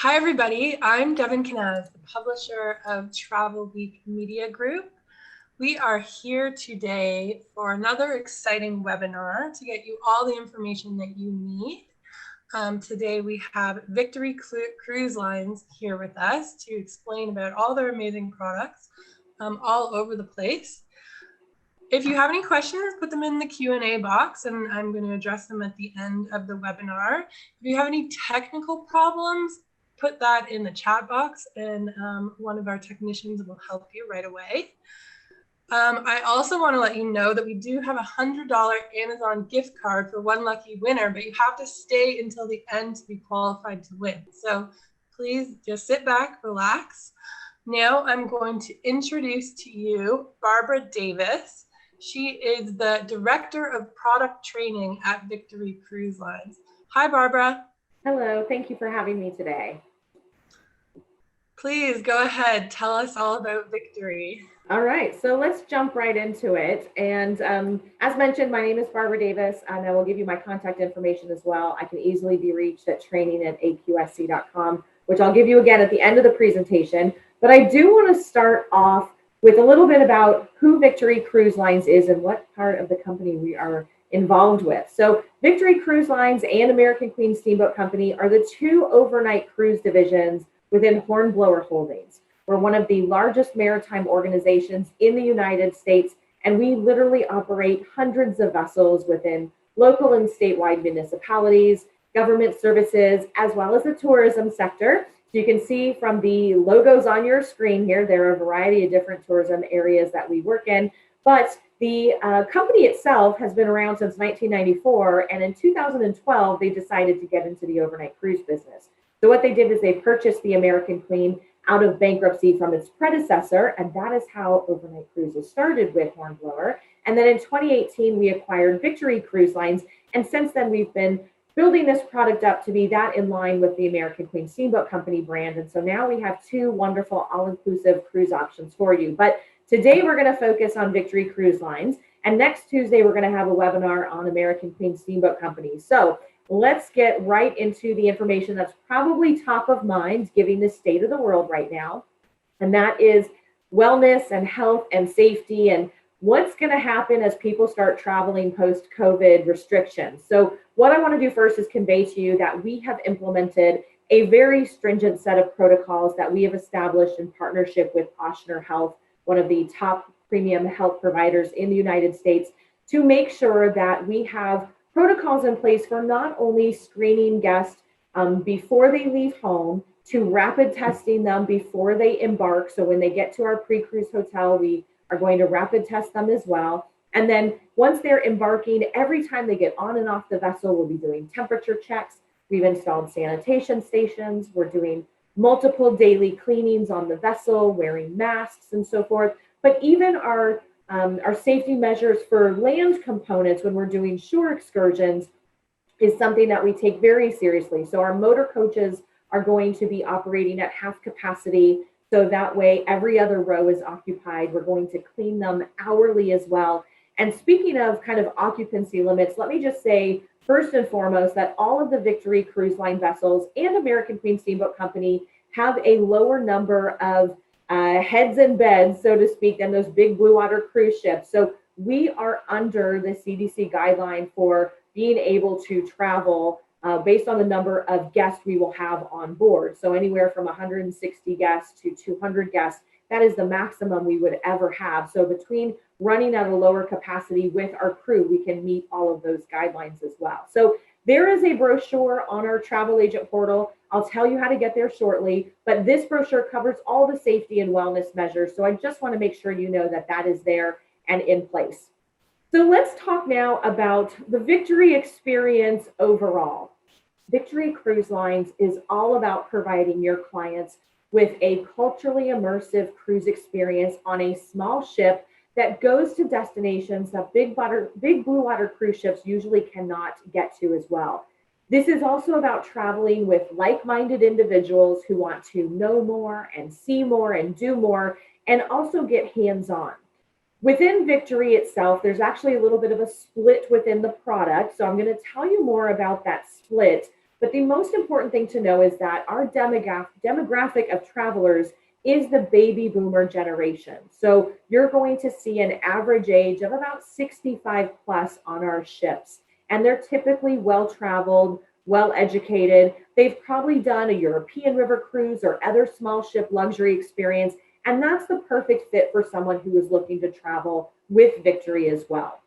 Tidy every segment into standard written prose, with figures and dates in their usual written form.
Hi, everybody. I'm Devin Canaz, the publisher of Travelweek Media Group. We are here today for another exciting webinar to get you all the information that you need. Today we have Victory Cruise Lines here with us to explain about all their amazing products all over the place. If you have any questions, put them in the Q&A box and I'm going to address them at the end of the webinar. If you have any technical problems, put that in the chat box and one of our technicians will help you right away. I also want to let you know that we do have a $100 Amazon gift card for one lucky winner, but you have to stay until the end to be qualified to win. So please just sit back, relax. Now I'm going to introduce to you Barbara Davis. She is the Director of Product Training at Victory Cruise Lines. Hi, Barbara. Hello, thank you for having me today. Please go ahead, tell us all about Victory. All right, so let's jump right into it. And as mentioned, my name is Barbara Davis, and I will give you my contact information as well. I can easily be reached at training@aqsc.com, which I'll give you again at the end of the presentation. But I do want to start off with a little bit about who Victory Cruise Lines is and what part of the company we are involved with. So Victory Cruise Lines and American Queen Steamboat Company are the two overnight cruise divisions within Hornblower Holdings. We're one of the largest maritime organizations in the United States, and we literally operate hundreds of vessels within local and statewide municipalities, government services, as well as the tourism sector. So you can see from the logos on your screen here, there are a variety of different tourism areas that we work in, but the company itself has been around since 1994, and in 2012, they decided to get into the overnight cruise business. So what they did is they purchased the American Queen out of bankruptcy from its predecessor, and that is how overnight cruises started with Hornblower. And then in 2018, we acquired Victory Cruise Lines, and since then we've been building this product up to be that in line with the American Queen Steamboat Company brand. And so now we have two wonderful all-inclusive cruise options for you. But today we're going to focus on Victory Cruise Lines, and next Tuesday we're going to have a webinar on American Queen Steamboat Company. So let's get right into the information that's probably top of mind, given the state of the world right now. And that is wellness and health and safety and what's going to happen as people start traveling post-COVID restrictions. So what I want to do first is convey to you that we have implemented a very stringent set of protocols that we have established in partnership with Ochsner Health, one of the top premium health providers in the United States, to make sure that we have protocols in place for not only screening guests before they leave home, to rapid testing them before they embark. So when they get to our pre-cruise hotel, we are going to rapid test them as well. And then once they're embarking, every time they get on and off the vessel, we'll be doing temperature checks. We've installed sanitation stations. We're doing multiple daily cleanings on the vessel, wearing masks and so forth. But even our safety measures for land components when we're doing shore excursions is something that we take very seriously. So our motor coaches are going to be operating at half capacity. So that way every other row is occupied. We're going to clean them hourly as well. And speaking of kind of occupancy limits, let me just say first and foremost that all of the Victory Cruise Line vessels and American Queen Steamboat Company have a lower number of heads and beds, so to speak, than those big blue water cruise ships. So we are under the CDC guideline for being able to travel based on the number of guests we will have on board. So anywhere from 160 guests to 200 guests, that is the maximum we would ever have. So between running at a lower capacity with our crew, we can meet all of those guidelines as well. So there is a brochure on our travel agent portal. I'll tell you how to get there shortly, but this brochure covers all the safety and wellness measures. So I just want to make sure you know that that is there and in place. So let's talk now about the Victory experience overall. Victory Cruise Lines is all about providing your clients with a culturally immersive cruise experience on a small ship that goes to destinations that big blue water cruise ships usually cannot get to as well. This is also about traveling with like-minded individuals who want to know more and see more and do more and also get hands-on. Within Victory itself, there's actually a little bit of a split within the product. So I'm going to tell you more about that split But the most important thing to know is that our demographic of travelers is the baby boomer generation. So you're going to see an average age of about 65 plus on our ships. And they're typically well-traveled, well-educated. They've probably done a European river cruise or other small ship luxury experience. And that's the perfect fit for someone who is looking to travel with Victory as well.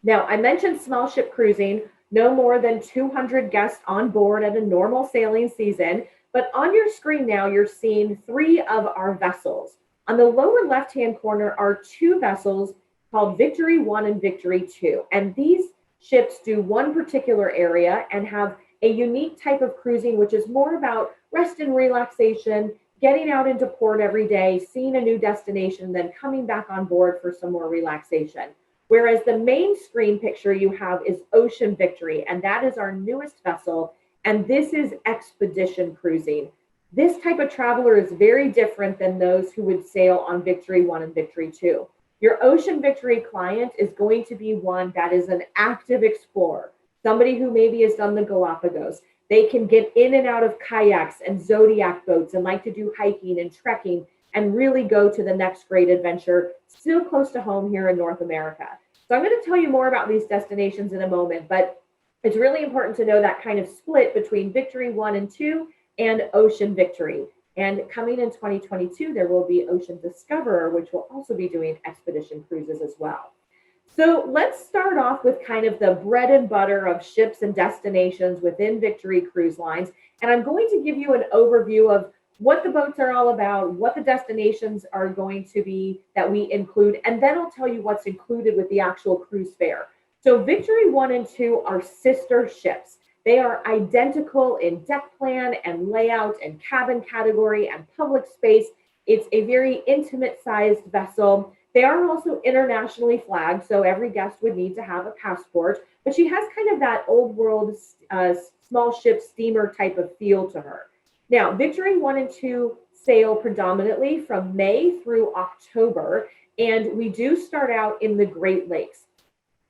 Now, I mentioned small ship cruising, no more than 200 guests on board at a normal sailing season. But on your screen now, you're seeing 3 of our vessels. On the lower left-hand corner are 2 vessels called Victory 1 and Victory 2. And these ships do one particular area and have a unique type of cruising, which is more about rest and relaxation, getting out into port every day, seeing a new destination, then coming back on board for some more relaxation. Whereas the main screen picture you have is Ocean Victory, and that is our newest vessel. And this is expedition cruising. This type of traveler is very different than those who would sail on Victory 1 and Victory 2. Your Ocean Victory client is going to be one that is an active explorer, somebody who maybe has done the Galapagos. They can get in and out of kayaks and Zodiac boats and like to do hiking and trekking and really go to the next great adventure, still close to home here in North America. So I'm going to tell you more about these destinations in a moment, but it's really important to know that kind of split between Victory 1 and 2 and Ocean Victory. And coming in 2022, there will be Ocean Discoverer, which will also be doing expedition cruises as well. So let's start off with kind of the bread and butter of ships and destinations within Victory Cruise Lines. And I'm going to give you an overview of what the boats are all about, what the destinations are going to be that we include, and then I'll tell you what's included with the actual cruise fare. So Victory 1 and 2 are sister ships. They are identical in deck plan and layout and cabin category and public space. It's a very intimate sized vessel. They are also internationally flagged, so every guest would need to have a passport, but she has kind of that old world small ship steamer type of feel to her. Now, Victory 1 and 2 sail predominantly from May through October, and we do start out in the Great Lakes.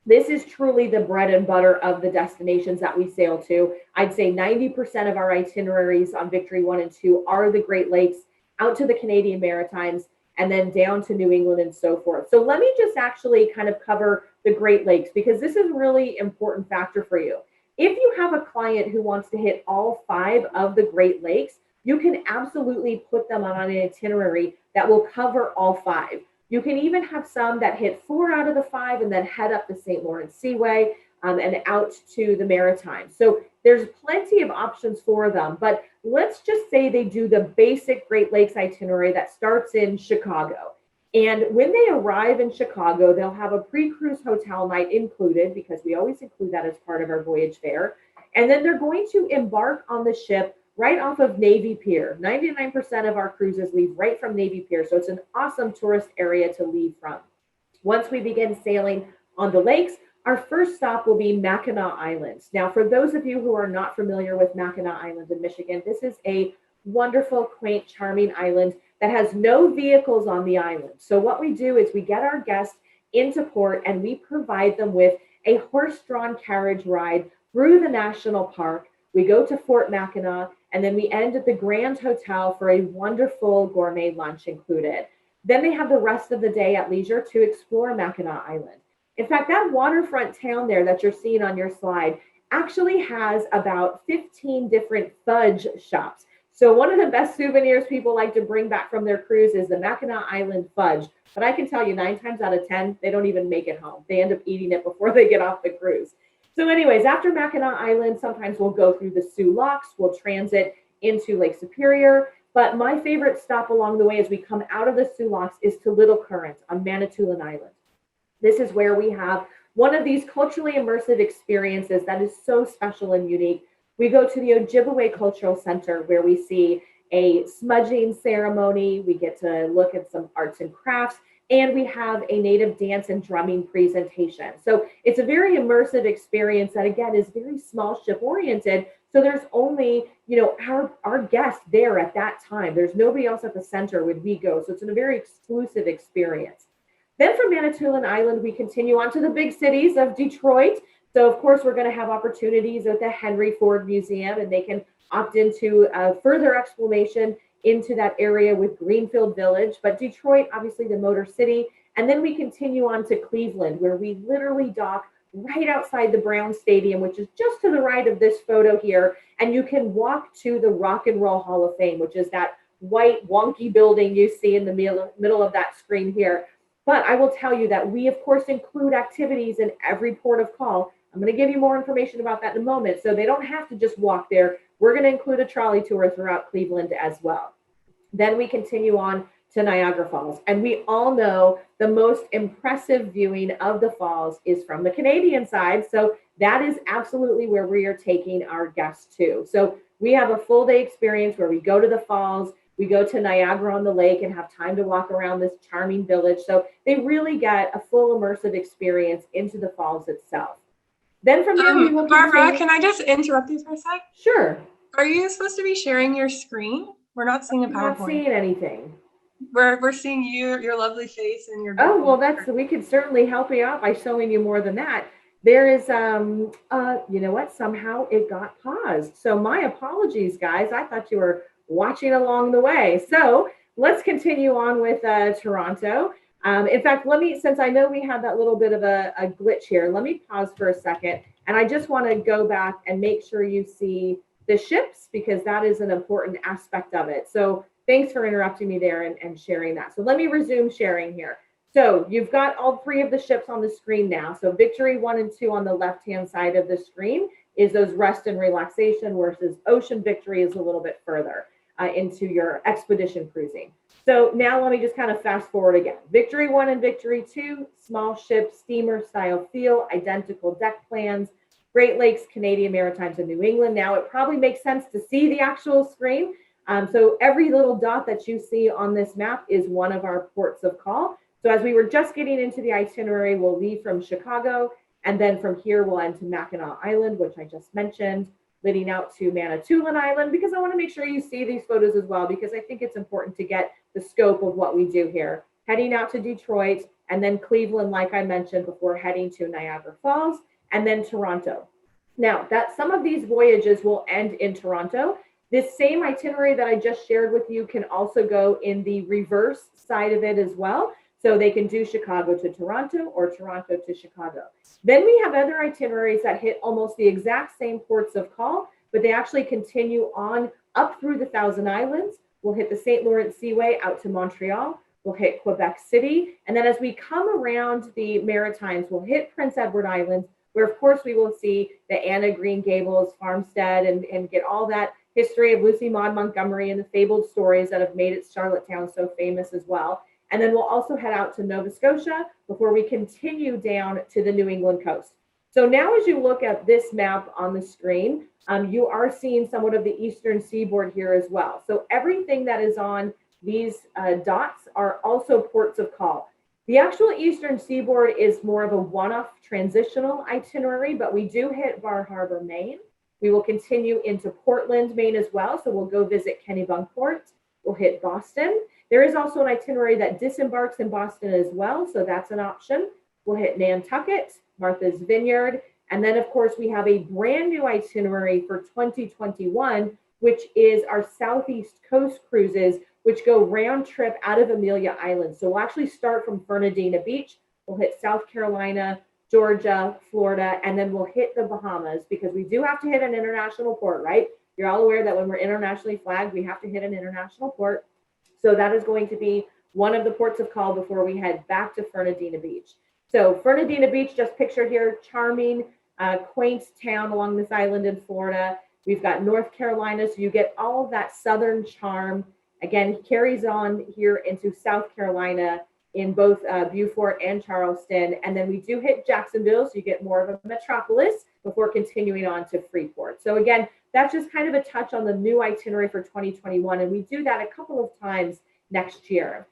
This is truly the bread and butter of the destinations that we sail to. I'd say 90% of our itineraries on Victory 1 and 2 are the Great Lakes, out to the Canadian Maritimes, and then down to New England and so forth. So let me just actually kind of cover the Great Lakes, because this is a really important factor for you. If you have a client who wants to hit all 5 of the Great Lakes, you can absolutely put them on an itinerary that will cover all 5. You can even have some that hit 4 out of the 5 and then head up the St. Lawrence Seaway and out to the Maritimes. So there's plenty of options for them, but let's just say they do the basic Great Lakes itinerary that starts in Chicago. And when they arrive in Chicago, they'll have a pre-cruise hotel night included, because we always include that as part of our voyage fare. And then they're going to embark on the ship right off of Navy Pier. 99% of our cruises leave right from Navy Pier, so it's an awesome tourist area to leave from. Once we begin sailing on the lakes, our first stop will be Mackinac Island. Now, for those of you who are not familiar with Mackinac Island in Michigan, this is a wonderful, quaint, charming island that has no vehicles on the island. So what we do is we get our guests into port and we provide them with a horse-drawn carriage ride through the national park. We go to Fort Mackinac, and then we end at the Grand Hotel for a wonderful gourmet lunch included. Then they have the rest of the day at leisure to explore Mackinac Island. In fact, that waterfront town there that you're seeing on your slide actually has about 15 different fudge shops. So one of the best souvenirs people like to bring back from their cruise is the Mackinac Island fudge. But I can tell you 9 times out of 10, they don't even make it home. They end up eating it before they get off the cruise. So anyways, after Mackinac Island, sometimes we'll go through the Soo Locks, we'll transit into Lake Superior. But my favorite stop along the way as we come out of the Soo Locks is to Little Current on Manitoulin Island. This is where we have one of these culturally immersive experiences that is so special and unique. We go to the Ojibwe Cultural Center where we see a smudging ceremony. We get to look at some arts and crafts, and we have a native dance and drumming presentation. So it's a very immersive experience that, again, is very small ship oriented. So there's only, our guests there at that time. There's nobody else at the center when we go. So it's a very exclusive experience. Then from Manitoulin Island, we continue on to the big cities of Detroit, So of course, we're going to have opportunities at the Henry Ford Museum, and they can opt into further exploration into that area with Greenfield Village. But Detroit, obviously the Motor City. And then we continue on to Cleveland, where we literally dock right outside the Brown Stadium, which is just to the right of this photo here. And you can walk to the Rock and Roll Hall of Fame, which is that white wonky building you see in the middle of that screen here. But I will tell you that we, of course, include activities in every port of call. I'm going to give you more information about that in a moment. So they don't have to just walk there. We're going to include a trolley tour throughout Cleveland as well. Then we continue on to Niagara Falls. And we all know the most impressive viewing of the falls is from the Canadian side. So that is absolutely where we are taking our guests to. So we have a full day experience where we go to the falls, we go to Niagara on the lake and have time to walk around this charming village. So they really get a full immersive experience into the falls itself. Then from there, we will Barbara, continue. can I just interrupt you for a sec? Sure. Are you supposed to be sharing your screen? We're not seeing a PowerPoint. I'm not seeing anything. We're seeing your lovely face and your. Oh, well, we could certainly help you out by showing you more than that. There is, you know what? Somehow it got paused. So my apologies, guys. I thought you were watching along the way. So let's continue on with Toronto. In fact, since I know we had that little bit of a glitch here, let me pause for a second. And I just want to go back and make sure you see the ships, because that is an important aspect of it. So thanks for interrupting me there and sharing that. So let me resume sharing here. So you've got all three of the ships on the screen now. So Victory 1 and 2 on the left-hand side of the screen is those rest and relaxation, versus Ocean Victory is a little bit further into your expedition cruising. So now let me just kind of fast forward again. Victory 1 and Victory 2, small ship, steamer style feel, identical deck plans, Great Lakes, Canadian Maritimes, and New England. Now it probably makes sense to see the actual screen. So every little dot that you see on this map is one of our ports of call. So as we were just getting into the itinerary, we'll leave from Chicago, and then from here we'll end to Mackinac Island, which I just mentioned, leading out to Manitoulin Island, because I want to make sure you see these photos as well, because I think it's important to get the scope of what we do here. Heading out to Detroit, and then Cleveland, like I mentioned, before heading to Niagara Falls, and then Toronto. Now, that some of these voyages will end in Toronto. This same itinerary that I just shared with you can also go in the reverse side of it as well. So they can do Chicago to Toronto or Toronto to Chicago. Then we have other itineraries that hit almost the exact same ports of call, but they actually continue on up through the Thousand Islands. We'll hit the St. Lawrence Seaway out to Montreal. We'll hit Quebec City. And then as we come around the Maritimes, we'll hit Prince Edward Island, where of course we will see the Anna Green Gables farmstead and get all that history of Lucy Maud Montgomery and the fabled stories that have made its Charlottetown so famous as well. And then we'll also head out to Nova Scotia before we continue down to the New England coast. So now as you look at this map on the screen, you are seeing somewhat of the eastern seaboard here as well. So everything that is on these dots are also ports of call. The actual eastern seaboard is more of a one-off transitional itinerary, but we do hit Bar Harbor, Maine. We will continue into Portland, Maine as well. So we'll go visit Kennebunkport. We'll hit Boston. There is also an itinerary that disembarks in Boston as well. So that's an option. We'll hit Nantucket, Martha's Vineyard. And then of course we have a brand new itinerary for 2021, which is our Southeast Coast cruises, which go round trip out of Amelia Island. So we'll actually start from Fernandina Beach. We'll hit South Carolina, Georgia, Florida, and then we'll hit the Bahamas, because we do have to hit an international port, right? You're all aware that when we're internationally flagged, we have to hit an international port. So that is going to be one of the ports of call before we head back to Fernandina Beach. So Fernandina Beach, just picture here, charming, quaint town along this island in Florida. We've got North Carolina, so you get all of that southern charm. Again, it carries on here into South Carolina in both Beaufort and Charleston. And then we do hit Jacksonville, so you get more of a metropolis before continuing on to Freeport. So again, that's just kind of a touch on the new itinerary for 2021. And we do that a couple of times next year.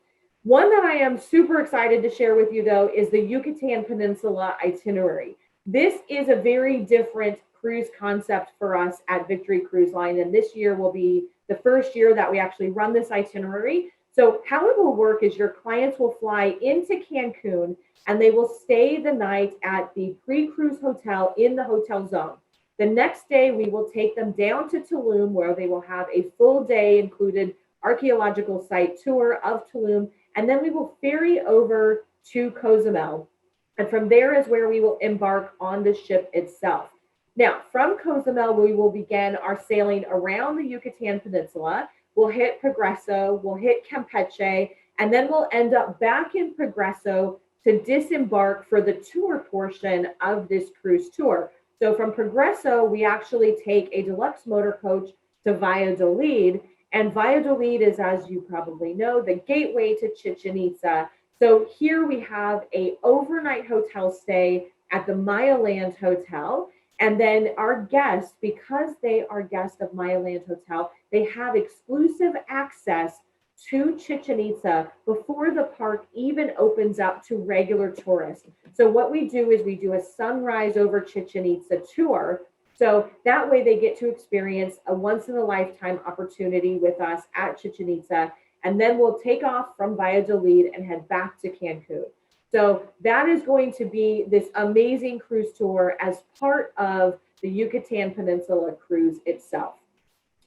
One that I am super excited to share with you, though, is the Yucatan Peninsula itinerary. This is a very different cruise concept for us at Victory Cruise Line. And this year will be the first year that we actually run this itinerary. So how it will work is your clients will fly into Cancun and they will stay the night at the pre-cruise hotel in the hotel zone. The next day, we will take them down to Tulum, where they will have a full day included archaeological site tour of Tulum, and then we will ferry over to Cozumel. And from there is where we will embark on the ship itself. Now, from Cozumel, we will begin our sailing around the Yucatan Peninsula. We'll hit Progreso, we'll hit Campeche, and then we'll end up back in Progreso to disembark for the tour portion of this cruise tour. So from Progreso, we actually take a deluxe motor coach to Valladolid. And Valladolid is, as you probably know, the gateway to Chichen Itza. So here we have an overnight hotel stay at the Maya Land Hotel. And then our guests, because they are guests of Maya Land Hotel, they have exclusive access to Chichen Itza before the park even opens up to regular tourists. So what we do is we do a sunrise over Chichen Itza tour. So that way they get to experience a once in a lifetime opportunity with us at Chichen Itza. And then we'll take off from Valladolid and head back to Cancun. So that is going to be this amazing cruise tour as part of the Yucatan Peninsula cruise itself.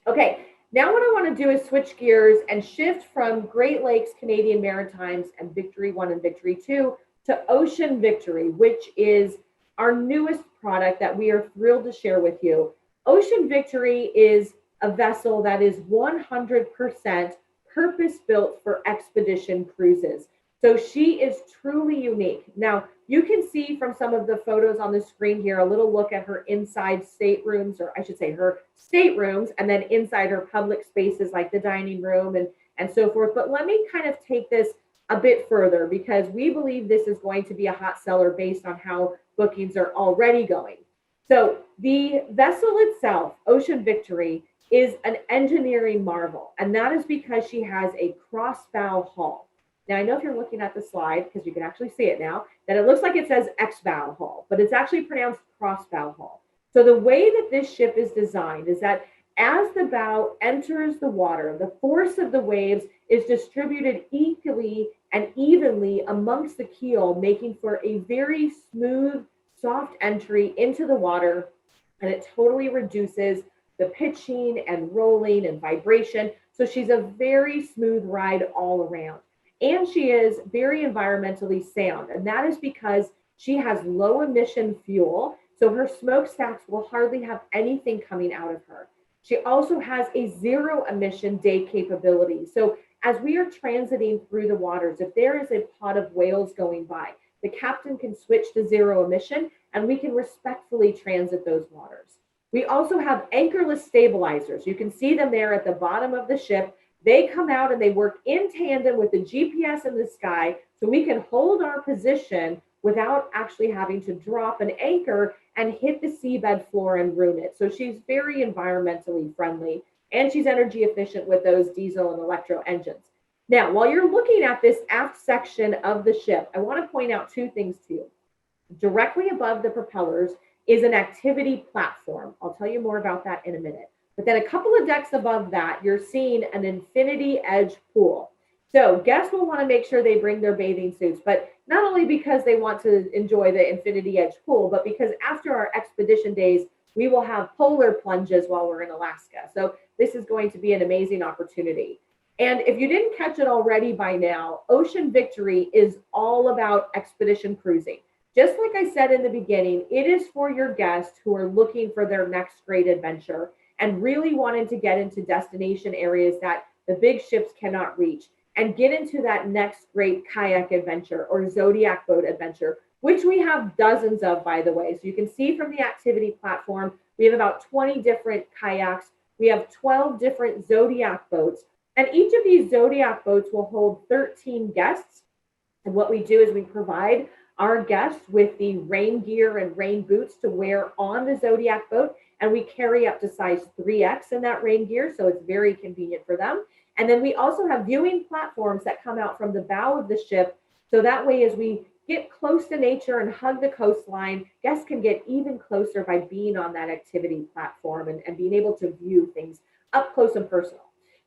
Okay. Now what I want to do is switch gears and shift from Great Lakes, Canadian Maritimes, and Victory 1 and Victory 2 to Ocean Victory, which is our newest product that we are thrilled to share with you. Ocean Victory is a vessel that is 100% purpose-built for expedition cruises. So she is truly unique. Now, you can see from some of the photos on the screen here, a little look at her inside staterooms, or I should say her staterooms, and then inside her public spaces like the dining room and so forth. But let me kind of take this a bit further because we believe this is going to be a hot seller based on how bookings are already going. So the vessel itself, Ocean Victory, is an engineering marvel, and that is because she has a crossbow hull. Now, I know if you're looking at the slide, because you can actually see it now, that it looks like it says X-bow hull, but it's actually pronounced crossbow hull. So the way that this ship is designed is that as the bow enters the water, the force of the waves is distributed equally and evenly amongst the keel, making for a very smooth, soft entry into the water, and it totally reduces the pitching and rolling and vibration. So she's a very smooth ride all around. And she is very environmentally sound. And that is because she has low emission fuel. So her smokestacks will hardly have anything coming out of her. She also has a zero emission day capability. So as we are transiting through the waters, if there is a pod of whales going by, the captain can switch to zero emission and we can respectfully transit those waters. We also have anchorless stabilizers. You can see them there at the bottom of the ship. They come out and they work in tandem with the GPS in the sky so we can hold our position without actually having to drop an anchor and hit the seabed floor and ruin it. So she's very environmentally friendly and she's energy efficient with those diesel and electro engines. Now, while you're looking at this aft section of the ship, I want to point out two things to you. Directly above the propellers is an activity platform. I'll tell you more about that in a minute. But then a couple of decks above that, you're seeing an infinity edge pool. So guests will want to make sure they bring their bathing suits, but not only because they want to enjoy the infinity edge pool, but because after our expedition days, we will have polar plunges while we're in Alaska. So this is going to be an amazing opportunity. And if you didn't catch it already by now, Ocean Victory is all about expedition cruising. Just like I said in the beginning, it is for your guests who are looking for their next great adventure and really wanting to get into destination areas that the big ships cannot reach and get into that next great kayak adventure or Zodiac boat adventure, which we have dozens of, by the way. So you can see from the activity platform, we have about 20 different kayaks. We have 12 different Zodiac boats, and each of these Zodiac boats will hold 13 guests. And what we do is we provide our guests with the rain gear and rain boots to wear on the Zodiac boat. And we carry up to size 3X in that rain gear. So it's very convenient for them. And then we also have viewing platforms that come out from the bow of the ship. So that way, as we get close to nature and hug the coastline, guests can get even closer by being on that activity platform and being able to view things up close and personal.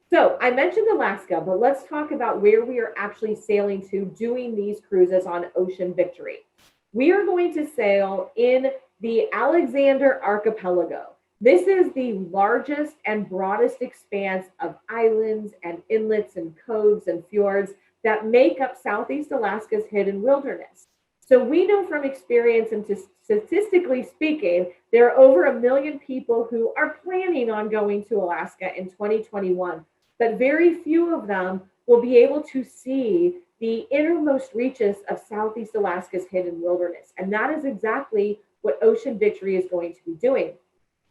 So I mentioned Alaska, but let's talk about where we are actually sailing to doing these cruises on Ocean Victory. We are going to sail in the Alexander Archipelago. This is the largest and broadest expanse of islands and inlets and coves and fjords that make up Southeast Alaska's hidden wilderness. So we know from experience and statistically speaking, there are over 1 million people who are planning on going to Alaska in 2021, but very few of them will be able to see the innermost reaches of Southeast Alaska's hidden wilderness. And that is exactly what Ocean Victory is going to be doing.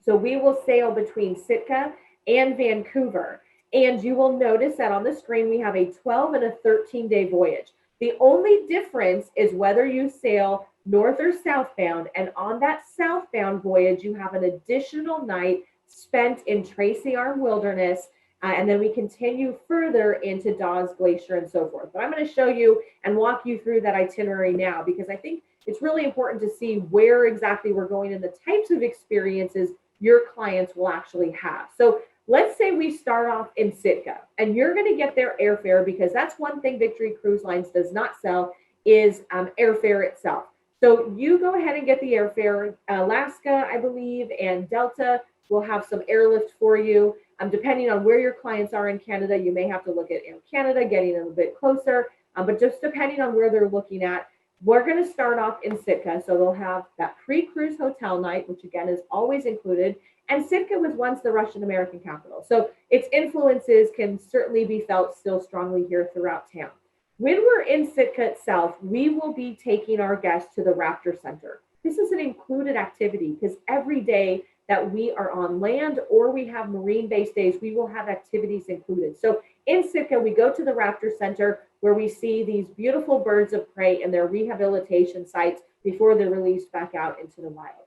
So we will sail between SITKA and Vancouver. And you will notice that on the screen, we have a 12 and a 13-day voyage. The only difference is whether you sail north or southbound. And on that southbound voyage, you have an additional night spent in Tracy Arm Wilderness. And then we continue further into Dawes Glacier and so forth. But I'm going to show you and walk you through that itinerary now, because I think it's really important to see where exactly we're going and the types of experiences your clients will actually have. So let's say we start off in SITKA, and you're going to get their airfare, because that's one thing Victory Cruise Lines does not sell is airfare itself. So you go ahead and get the airfare. Alaska, I believe, and Delta will have some airlift for you. Depending on where your clients are in Canada, you may have to look at Air Canada, getting a little bit closer, but just depending on where they're looking at. We're going to start off in SITKA, so they'll have that pre-cruise hotel night, which again is always included. And SITKA was once the Russian-American capital, so its influences can certainly be felt still strongly here throughout town. When we're in SITKA itself, we will be taking our guests to the RAPTOR Center. This is an included activity, because every day that we are on land or we have marine-based days, we will have activities included. So in SITKA, we go to the RAPTOR Center, where we see these beautiful birds of prey in their rehabilitation sites before they're released back out into the wild.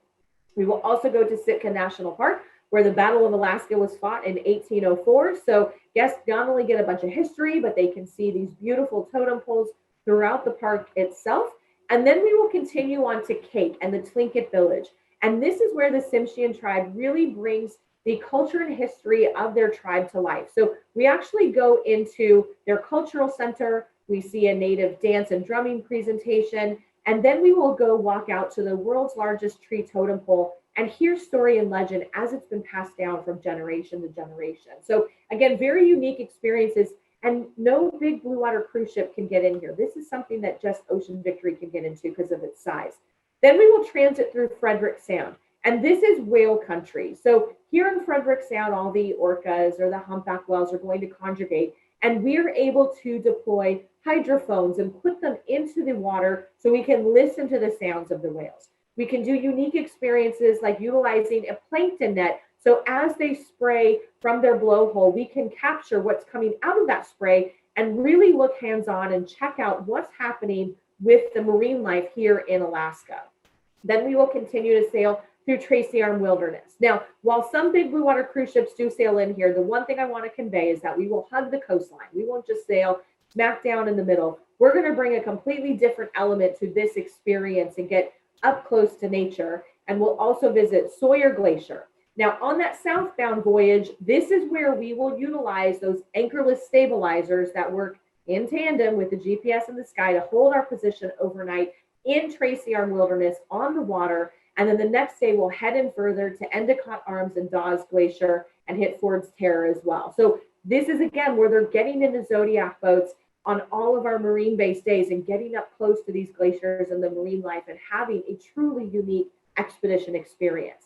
We will also go to Sitka National Park, where the Battle of Alaska was fought in 1804. So guests not only get a bunch of history, but they can see these beautiful totem poles throughout the park itself. And then we will continue on to KAKE and the TUINGIT village. And this is where the Tsimshian tribe really brings the culture and history of their tribe to life. So we actually go into their cultural center. We see a native dance and drumming presentation, and then we will go walk out to the world's largest tree totem pole and hear story and legend as it's been passed down from generation to generation. So again, very unique experiences, and no big blue water cruise ship can get in here. This is something that just Ocean Victory can get into because of its size. Then we will transit through Frederick Sound, and this is whale country. So here in Frederick Sound, all the orcas or the humpback whales are going to congregate, and we're able to deploy hydrophones and put them into the water so we can listen to the sounds of the whales. We can do unique experiences like utilizing a plankton net. So as they spray from their blowhole, we can capture what's coming out of that spray and really look hands-on and check out what's happening with the marine life here in Alaska. Then we will continue to sail through Tracy Arm Wilderness. Now, while some big blue water cruise ships do sail in here, the one thing I want to convey is that we will hug the coastline. We won't just sail smack down in the middle. We're going to bring a completely different element to this experience and get up close to nature. And we'll also visit SAWYER Glacier. Now, on that southbound voyage, this is where we will utilize those anchorless stabilizers that work in tandem with the GPS in the sky to hold our position overnight in Tracy Arm Wilderness on the water. And then the next day, we'll head in further to ENDICOTT Arms and Dawes Glacier and hit Ford's Terror as well. So this is, again, where they're getting into Zodiac boats on all of our marine-based days and getting up close to these glaciers and the marine life and having a truly unique expedition experience.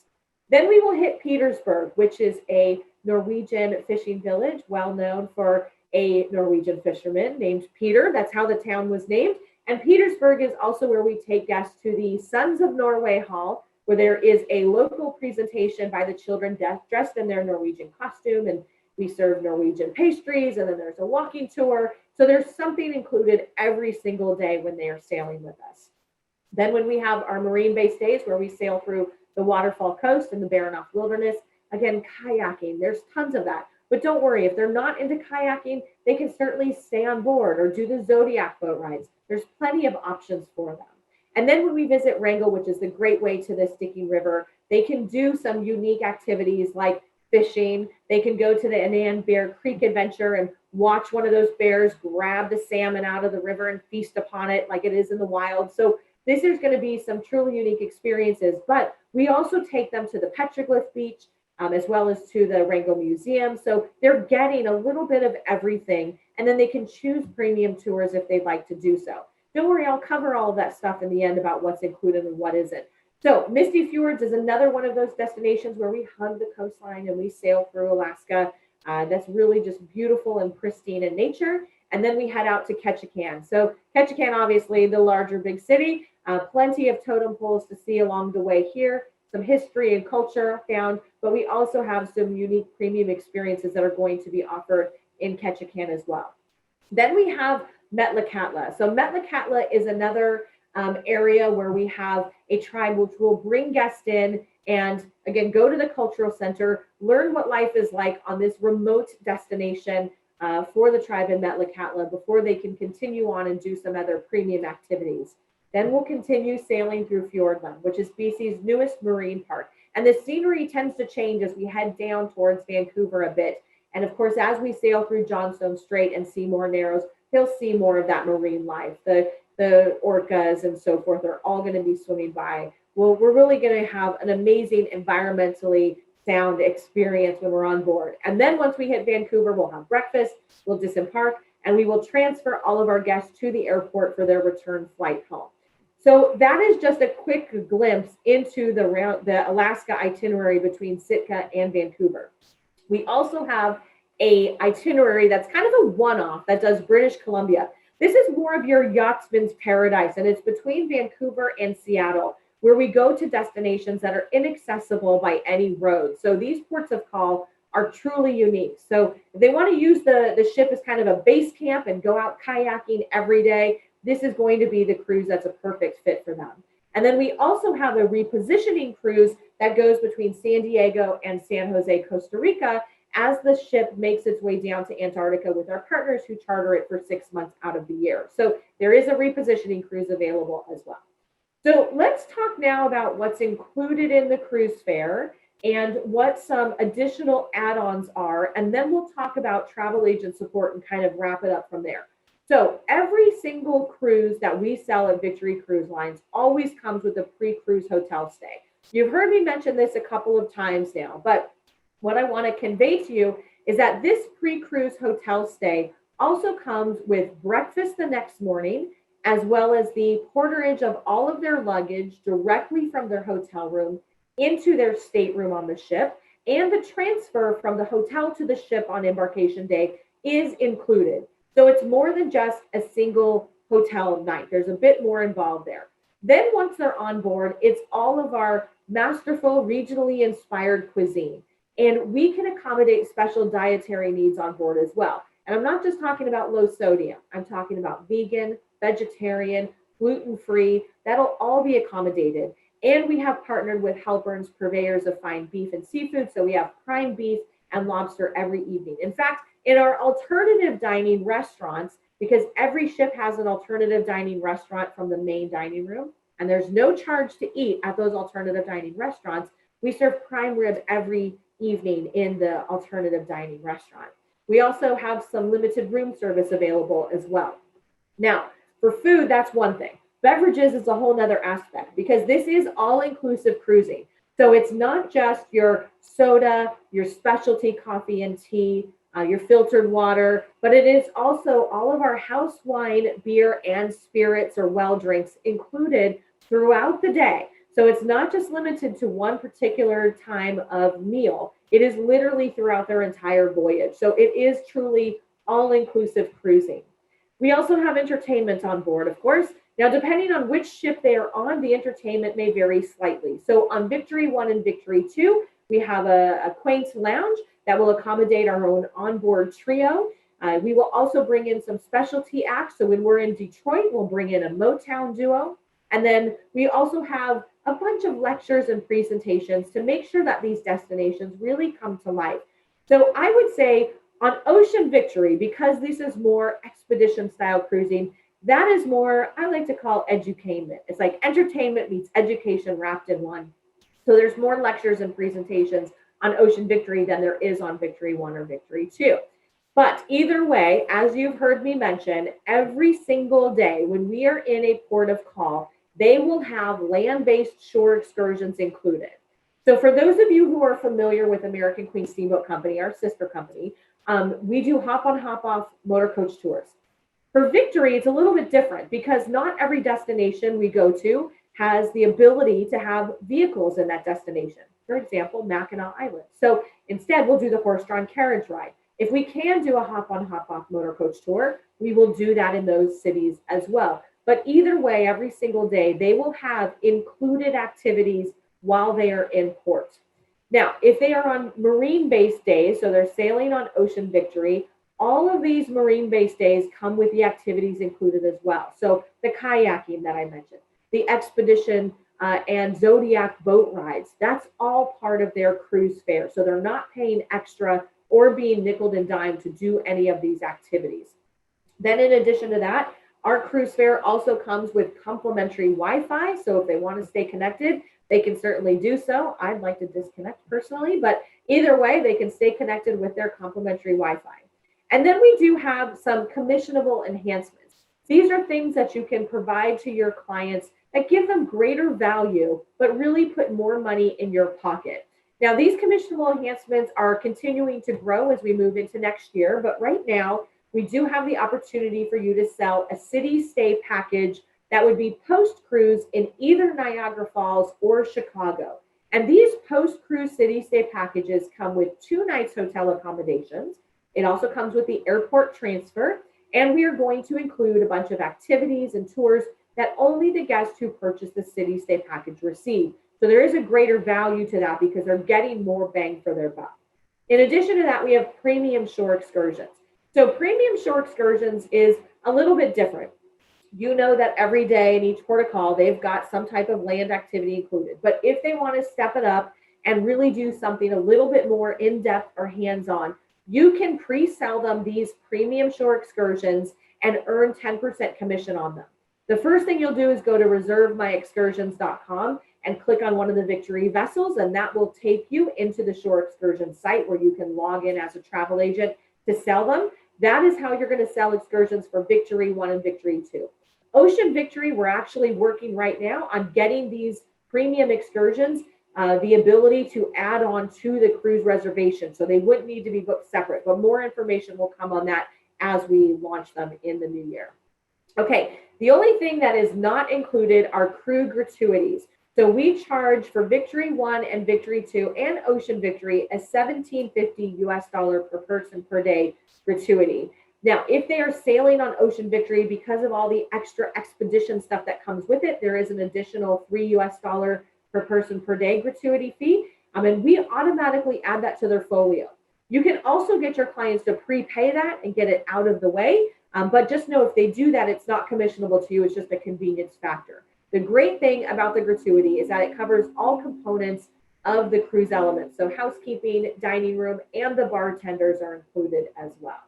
Then we will hit Petersburg, which is a Norwegian fishing village, well known for a Norwegian fisherman named Peter. That's how the town was named. And Petersburg is also where we take guests to the Sons of Norway Hall, where there is a local presentation by the children dressed in their Norwegian costume, and we serve Norwegian pastries, and then there's a walking tour. So there's something included every single day when they are sailing with us. Then when we have our marine-based days where we sail through the Waterfall Coast and the Baranof Wilderness, again, kayaking, there's tons of that. But don't worry, if they're not into kayaking, they can certainly stay on board or do the Zodiac boat rides. There's plenty of options for them. And then when we visit Wrangell, which is the great way to the Sticking River, they can do some unique activities like fishing. They can go to the Annan Bear Creek Adventure and watch one of those bears grab the salmon out of the river and feast upon it like it is in the wild. So this is going to be some truly unique experiences, but we also take them to the Petroglyph Beach as well as to the Wrangell Museum. So they're getting a little bit of everything, and then they can choose premium tours if they'd like to do so. Don't worry, I'll cover all of that stuff in the end about what's included and what isn't. So Misty Fjords is another one of those destinations where we hug the coastline and we sail through Alaska. That's really just beautiful and pristine in nature. And then we head out to Ketchikan. So Ketchikan, obviously the larger big city, plenty of totem poles to see along the way here, some history and culture found, but we also have some unique premium experiences that are going to be offered in Ketchikan as well. Then we have METLAKATLA. So METLAKATLA is another area where we have a tribe which will bring guests in and again, go to the cultural center, learn what life is like on this remote destination for the tribe in METLAKATLA before they can continue on and do some other premium activities. Then we'll continue sailing through Fiordland, which is BC's newest marine park. And the scenery tends to change as we head down towards Vancouver a bit. And of course, as we sail through Johnstone Strait and see more Narrows, he'll see more of that marine life. The orcas and so forth are all going to be swimming by. Well, we're really going to have an amazing environmentally sound experience when we're on board. And then once we hit Vancouver, we'll have breakfast, we'll disembark, and we will transfer all of our guests to the airport for their return flight home. So that is just a quick glimpse into the Alaska itinerary between Sitka and Vancouver. We also have a itinerary that's kind of a one-off that does British Columbia. This is more of your yachtsman's paradise, and it's between Vancouver and Seattle, where we go to destinations that are inaccessible by any road. So these ports of call are truly unique. So if they want to use the ship as kind of a base camp and go out kayaking every day, this is going to be the cruise that's a perfect fit for them. And then we also have a repositioning cruise that goes between San Diego and San Jose, Costa Rica, as the ship makes its way down to Antarctica with our partners who charter it for 6 months out of the year. So there is a repositioning cruise available as well. So let's talk now about what's included in the cruise fare and what some additional add-ons are. And then we'll talk about travel agent support and kind of wrap it up from there. So every single cruise that we sell at Victory Cruise Lines always comes with a pre-cruise hotel stay. You've heard me mention this a couple of times now, but what I want to convey to you is that this pre-cruise hotel stay also comes with breakfast the next morning, as well as the porterage of all of their luggage directly from their hotel room into their stateroom on the ship, and the transfer from the hotel to the ship on embarkation day is included. So it's more than just a single hotel night. There's a bit more involved there. Then once they're on board, it's all of our masterful, regionally inspired cuisine. And we can accommodate special dietary needs on board as well. And I'm not just talking about low sodium. I'm talking about vegan, vegetarian, gluten-free. That'll all be accommodated. And we have partnered with Halpern's purveyors of fine beef and seafood. So we have prime beef and lobster every evening. In fact, in our alternative dining restaurants, because every ship has an alternative dining restaurant from the main dining room, and there's no charge to eat at those alternative dining restaurants, we serve prime rib every evening in the alternative dining restaurant. We also have some limited room service available as well. Now, for food, that's one thing. Beverages is a whole nother aspect because this is all-inclusive cruising. So it's not just your soda, your specialty coffee and tea, your filtered water, but it is also all of our house wine, beer, and spirits or well drinks included throughout the day. So it's not just limited to one particular time of meal. It is literally throughout their entire voyage. So it is truly all-inclusive cruising. We also have entertainment on board, of course. Now, depending on which ship they are on, the entertainment may vary slightly. So on Victory 1 and Victory 2, we have a quaint lounge that will accommodate our own onboard trio. We will also bring in some specialty acts. So when we're in Detroit, we'll bring in a Motown duo. And then we also have a bunch of lectures and presentations to make sure that these destinations really come to life. So I would say on Ocean Victory, because this is more expedition style cruising, that is more, I like to call edutainment. It's like entertainment meets education wrapped in one. So there's more lectures and presentations on Ocean Victory than there is on Victory 1 or Victory 2. But either way, as you've heard me mention, every single day when we are in a port of call, they will have land-based shore excursions included. So for those of you who are familiar with American Queen Steamboat Company, our sister company, we do hop-on, hop-off motor coach tours. For Victory, it's a little bit different because not every destination we go to has the ability to have vehicles in that destination. For example, Mackinac Island. So instead, we'll do the horse-drawn carriage ride. If we can do a hop-on, hop-off motor coach tour, we will do that in those cities as well. But either way, every single day, they will have included activities while they are in port. Now, if they are on marine-based days, so they're sailing on Ocean Victory, all of these marine-based days come with the activities included as well. So the kayaking that I mentioned, the expedition and Zodiac boat rides, that's all part of their cruise fare. So they're not paying extra or being nickeled and dimed to do any of these activities. Then in addition to that, our cruise fare also comes with complimentary Wi-Fi. So if they want to stay connected, they can certainly do so. I'd like to disconnect personally, but either way, they can stay connected with their complimentary Wi-Fi. And then we do have some commissionable enhancements. These are things that you can provide to your clients that give them greater value, but really put more money in your pocket. Now, these commissionable enhancements are continuing to grow as we move into next year, but right now, we do have the opportunity for you to sell a city stay package that would be post-cruise in either Niagara Falls or Chicago. And these post-cruise city stay packages come with 2 nights hotel accommodations. It also comes with the airport transfer, and we are going to include a bunch of activities and tours that only the guests who purchase the city stay package receive. So there is a greater value to that because they're getting more bang for their buck. In addition to that, we have premium shore excursions. So premium shore excursions is a little bit different. You know that every day in each port of call, they've got some type of land activity included. But if they want to step it up and really do something a little bit more in-depth or hands-on, you can pre-sell them these premium shore excursions and earn 10% commission on them. The first thing you'll do is go to reservemyexcursions.com and click on one of the Victory vessels, and that will take you into the shore excursion site where you can log in as a travel agent to sell them. That is how you're going to sell excursions for Victory 1 and Victory 2. Ocean Victory, we're actually working right now on getting these premium excursions the ability to add on to the cruise reservation. So they wouldn't need to be booked separate, but more information will come on that as we launch them in the new year. Okay, the only thing that is not included are crew gratuities. So we charge for Victory 1 and Victory 2 and Ocean Victory a $17.50 US per person per day gratuity. Now, if they are sailing on Ocean Victory, because of all the extra expedition stuff that comes with it, there is an additional $3 US per person per day gratuity fee. And we automatically add that to their folio. You can also get your clients to prepay that and get it out of the way. But just know if they do that, it's not commissionable to you. It's just a convenience factor. The great thing about the gratuity is that it covers all components of the cruise elements. So housekeeping, dining room, and the bartenders are included as well.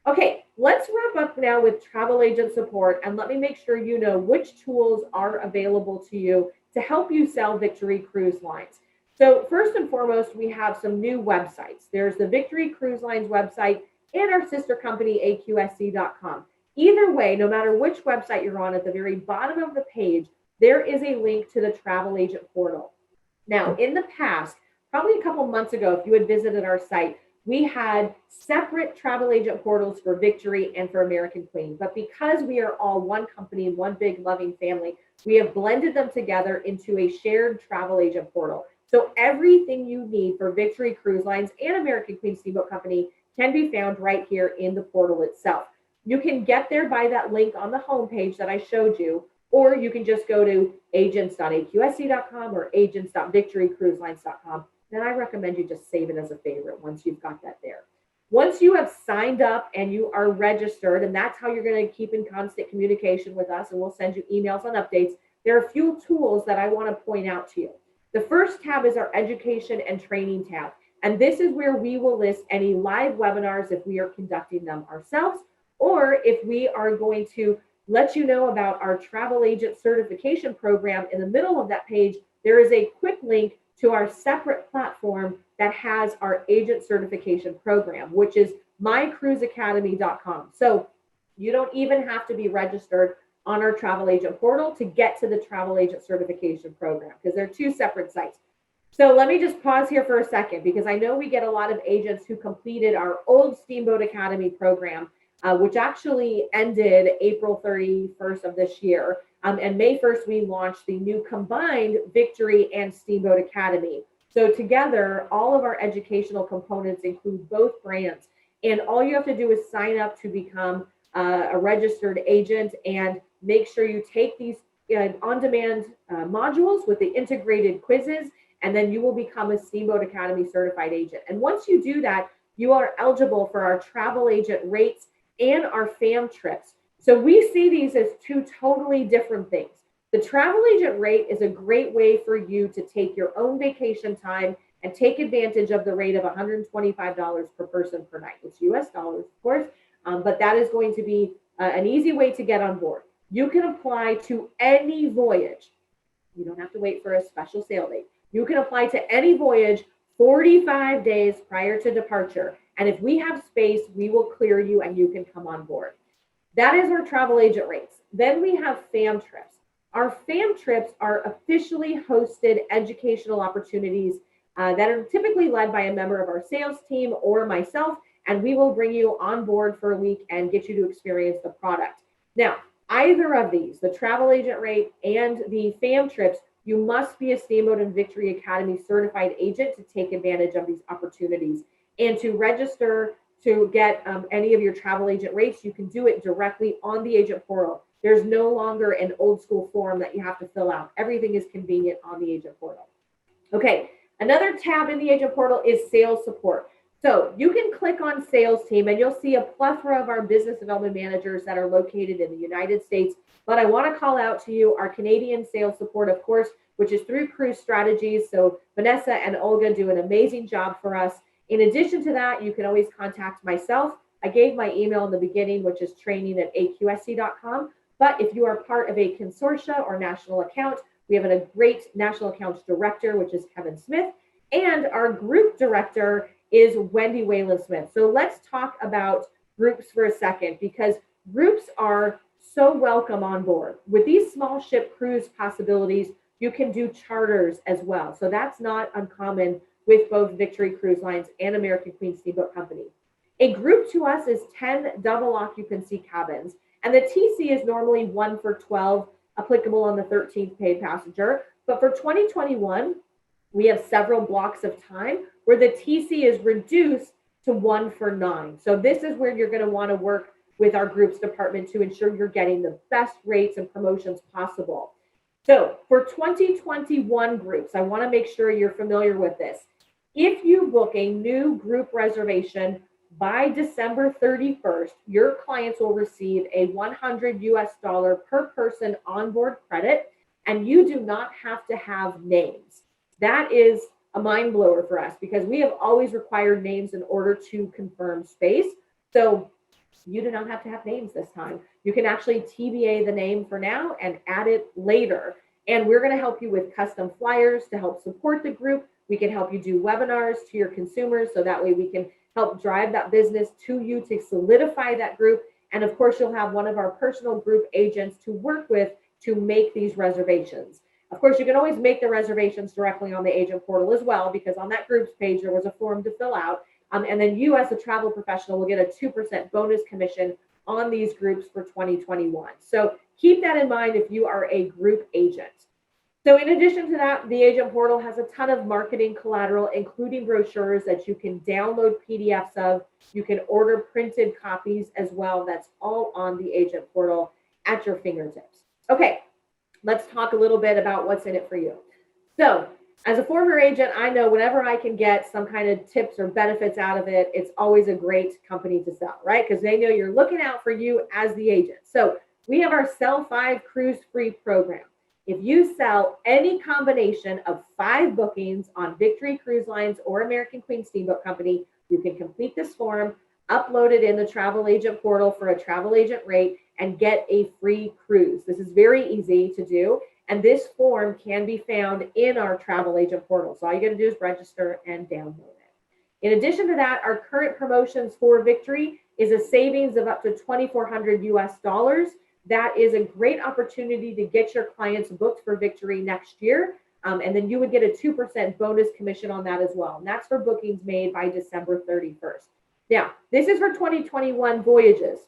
Okay, let's wrap up now with travel agent support, and let me make sure you know which tools are available to you to help you sell Victory Cruise Lines. So first and foremost, we have some new websites. There's the Victory Cruise Lines website and our sister company, AQSC.com. Either way, no matter which website you're on, at the very bottom of the page, there is a link to the travel agent portal. Now, in the past, probably a couple months ago, if you had visited our site, we had separate travel agent portals for Victory and for American Queen. But because we are all one company, one big loving family, we have blended them together into a shared travel agent portal. So everything you need for Victory Cruise Lines and American Queen Steamboat Company can be found right here in the portal itself. You can get there by that link on the homepage that I showed you, or you can just go to agents.aqsc.com or agents.victorycruiselines.com. Then I recommend you just save it as a favorite once you've got that there. Once you have signed up and you are registered, and that's how you're going to keep in constant communication with us, and we'll send you emails on updates, there are a few tools that I want to point out to you. The first tab is our education and training tab. And this is where we will list any live webinars if we are conducting them ourselves, or if we are going to let you know about our travel agent certification program. In the middle of that page, there is a quick link to our separate platform that has our agent certification program, which is mycruiseacademy.com. So you don't even have to be registered on our travel agent portal to get to the travel agent certification program, because they're two separate sites. So let me just pause here for a second, because I know we get a lot of agents who completed our old Steamboat Academy program, which actually ended April 31st of this year. And May 1st, we launched the new combined Victory and Steamboat Academy. So together, all of our educational components include both brands. And all you have to do is sign up to become a registered agent and make sure you take these on-demand modules with the integrated quizzes, and then you will become a Steamboat Academy certified agent. And once you do that, you are eligible for our travel agent rates and our FAM trips. So we see these as two totally different things. The travel agent rate is a great way for you to take your own vacation time and take advantage of the rate of $125 per person per night. It's US dollars, of course, but that is going to be an easy way to get on board. You can apply to any voyage. You don't have to wait for a special sail date. You can apply to any voyage 45 days prior to departure. And if we have space, we will clear you and you can come on board. That is our travel agent rates. Then we have FAM trips. Our FAM trips are officially hosted educational opportunities that are typically led by a member of our sales team or myself, and we will bring you on board for a week and get you to experience the product. Now, either of these, the travel agent rate and the FAM trips, you must be a Steamboat and Victory Academy certified agent to take advantage of these opportunities. And to register to get any of your travel agent rates, you can do it directly on the agent portal. There's no longer an old school form that you have to fill out. Everything is convenient on the agent portal. Okay, another tab in the agent portal is sales support. So you can click on sales team and you'll see a plethora of our business development managers that are located in the United States. But I want to call out to you our Canadian sales support, of course, which is through Cruise Strategies. So Vanessa and Olga do an amazing job for us. In addition to that, you can always contact myself. I gave my email in the beginning, which is training@aQSC.com. But if you are part of a consortia or national account, we have a great national accounts director, which is Kevin Smith. And our group director is Wendy Whalen Smith. So let's talk about groups for a second, because groups are so welcome on board. With these small ship cruise possibilities, you can do charters as well. So that's not uncommon with both Victory Cruise Lines and American Queen Steamboat Company. A group to us is 10 double occupancy cabins, and the TC is normally 1 for 12, applicable on the 13th paid passenger. But for 2021, we have several blocks of time where the TC is reduced to 1 for 9. So this is where you're going to want to work with our groups department to ensure you're getting the best rates and promotions possible. So for 2021 groups, I want to make sure you're familiar with this. If you book a new group reservation by December 31st, your clients will receive a $100 US per person onboard credit, and you do not have to have names. That is a mind blower for us, because we have always required names in order to confirm space. So you do not have to have names this time. You can actually TBA the name for now and add it later. And we're going to help you with custom flyers to help support the group. We can help you do webinars to your consumers, so that way we can help drive that business to you to solidify that group. And of course, you'll have one of our personal group agents to work with to make these reservations. Of course, you can always make the reservations directly on the agent portal as well, because on that groups page, there was a form to fill out. And then you as a travel professional will get a 2% bonus commission on these groups for 2021. So keep that in mind if you are a group agent. So in addition to that, the agent portal has a ton of marketing collateral, including brochures that you can download PDFs of. You can order printed copies as well. That's all on the agent portal at your fingertips. Okay, let's talk a little bit about what's in it for you. So as a former agent, I know whenever I can get some kind of tips or benefits out of it, it's always a great company to sell, right? Because they know you're looking out for you as the agent. So we have our Sell 5 Cruise Free program. If you sell any combination of 5 bookings on Victory Cruise Lines or American Queen Steamboat Company, you can complete this form, upload it in the travel agent portal for a travel agent rate, and get a free cruise. This is very easy to do. And this form can be found in our travel agent portal. So all you got to do is register and download it. In addition to that, our current promotions for Victory is a savings of up to $2,400 US. That is a great opportunity to get your clients booked for Victory next year. And then you would get a 2% bonus commission on that as well. And that's for bookings made by December 31st. Now, this is for 2021 voyages.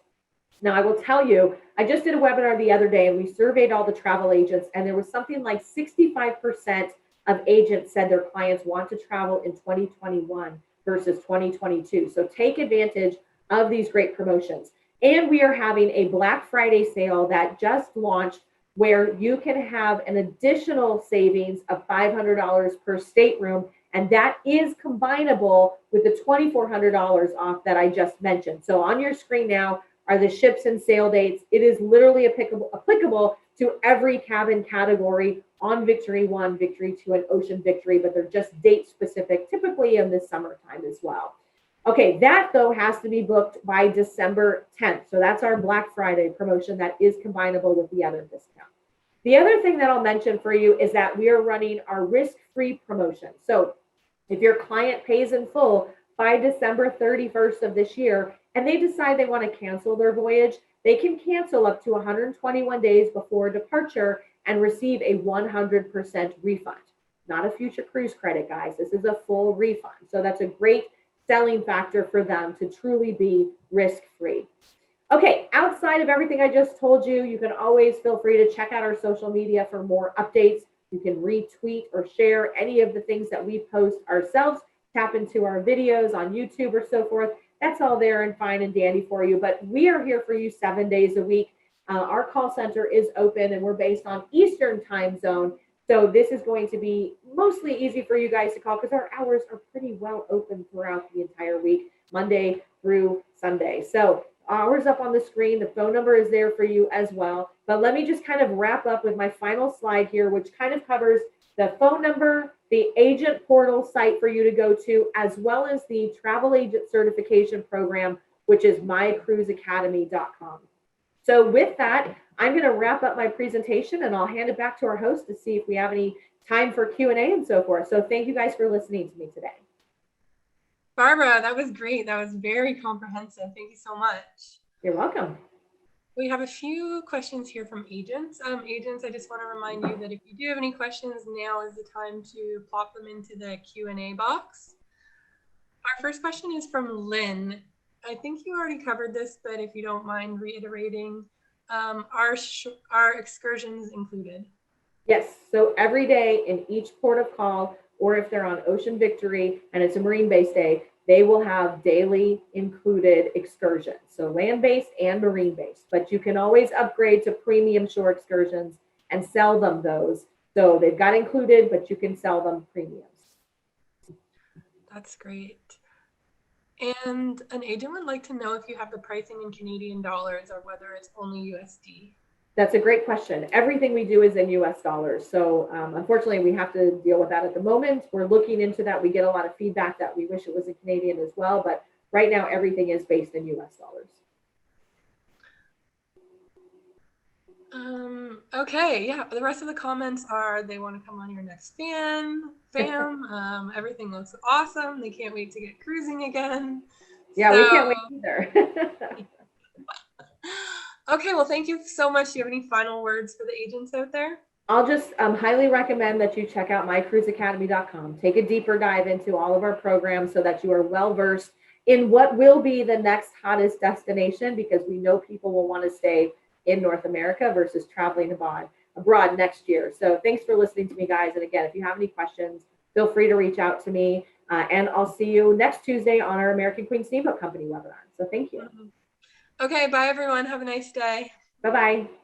Now, I will tell you, I just did a webinar the other day and we surveyed all the travel agents, and there was something like 65% of agents said their clients want to travel in 2021 versus 2022. So take advantage of these great promotions. And we are having a Black Friday sale that just launched where you can have an additional savings of $500 per stateroom. And that is combinable with the $2,400 off that I just mentioned. So on your screen now are the ships and sail dates. It is literally applicable to every cabin category on Victory 1, Victory 2, and Ocean Victory, but they're just date specific, typically in the summertime as well. Okay, that though has to be booked by December 10th. So that's our Black Friday promotion that is combinable with the other discount. The other thing that I'll mention for you is that we are running our risk-free promotion. So if your client pays in full by December 31st of this year, and they decide they want to cancel their voyage, they can cancel up to 121 days before departure and receive a 100% refund. Not a future cruise credit, guys. This is a full refund. So that's a great selling factor for them to truly be risk-free. Okay, outside of everything I just told you, you can always feel free to check out our social media for more updates. You can retweet or share any of the things that we post ourselves, tap into our videos on YouTube or so forth. That's all there and fine and dandy for you, but we are here for you 7 days a week. Our call center is open and we're based on Eastern time zone. So this is going to be mostly easy for you guys to call because our hours are pretty well open throughout the entire week, Monday through Sunday. So hours up on the screen, the phone number is there for you as well. But let me just kind of wrap up with my final slide here, which kind of covers the phone number, the agent portal site for you to go to, as well as the travel agent certification program, which is mycruiseacademy.com. So with that, I'm going to wrap up my presentation and I'll hand it back to our host to see if we have any time for Q&A and so forth. So thank you guys for listening to me today. Barbara, that was great. That was very comprehensive. Thank you so much. You're welcome. We have a few questions here from agents. Agents, I just want to remind you that if you do have any questions, now is the time to plop them into the Q&A box. Our first question is from Lynn. I think you already covered this, but if you don't mind reiterating, are excursions included? Yes, so every day in each port of call, or if they're on Ocean Victory and it's a marine-based day, they will have daily included excursions. So land-based and marine-based, but you can always upgrade to premium shore excursions and sell them those. So they've got included, but you can sell them premiums. That's great. And an agent would like to know if you have the pricing in Canadian dollars or whether it's only USD. That's a great question. Everything we do is in US dollars. So unfortunately, we have to deal with that at the moment. We're looking into that. We get a lot of feedback that we wish it was in Canadian as well. But right now, everything is based in US dollars. Okay, yeah, the rest of the comments are they want to come on your next fam. Everything looks awesome. They can't wait to get cruising again. Yeah, we can't wait either. Okay, well, thank you so much. Do you have any final words for the agents out there? I'll just highly recommend that you check out mycruiseacademy.com. Take a deeper dive into all of our programs so that you are well versed in what will be the next hottest destination, because we know people will want to stay in North America versus traveling abroad next year. So thanks for listening to me, guys. And again, if you have any questions, feel free to reach out to me. And I'll see you next Tuesday on our American Queen Steamboat Company webinar. So thank you. Okay, bye everyone. Have a nice day. Bye-bye.